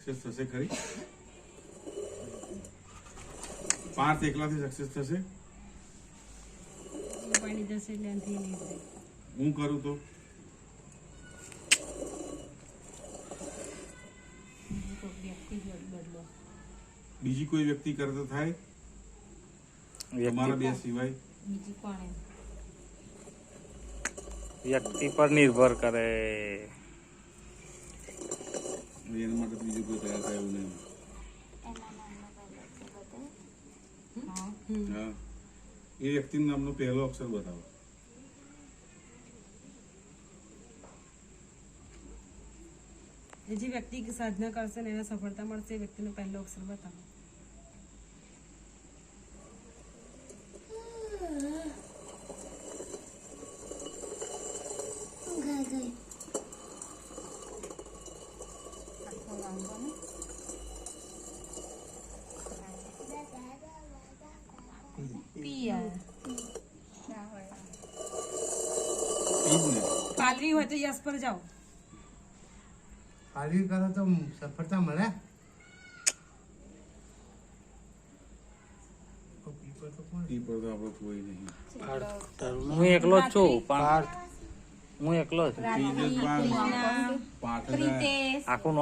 Success થશે ખરી? Parth એકલાથી success થશે? હું કરું તો બીજી કોઈ વ્યક્તિ કરતો થાય તમારા બે સિવાય? વ્યક્તિ પર નિર્ભર કરે. એના માટે બીજું કોઈ તૈયાર થાય એવું નહીં. હા, એ વ્યક્તિનું નામનો પહેલો અક્ષર બતાવો. જે વ્યક્તિ સાધના કરશે ને એને સફળતા મળશે એ વ્યક્તિનો પહેલો અક્ષર બતાવો. પાલવી હોય તો યસ પર જાઓ. પાલવી કરો તો સફળતા મળે. પીપળ તો આપણો કોઈ નહીં. હું એકલો જ છું. હું એકલો જ. પાર્થ આખું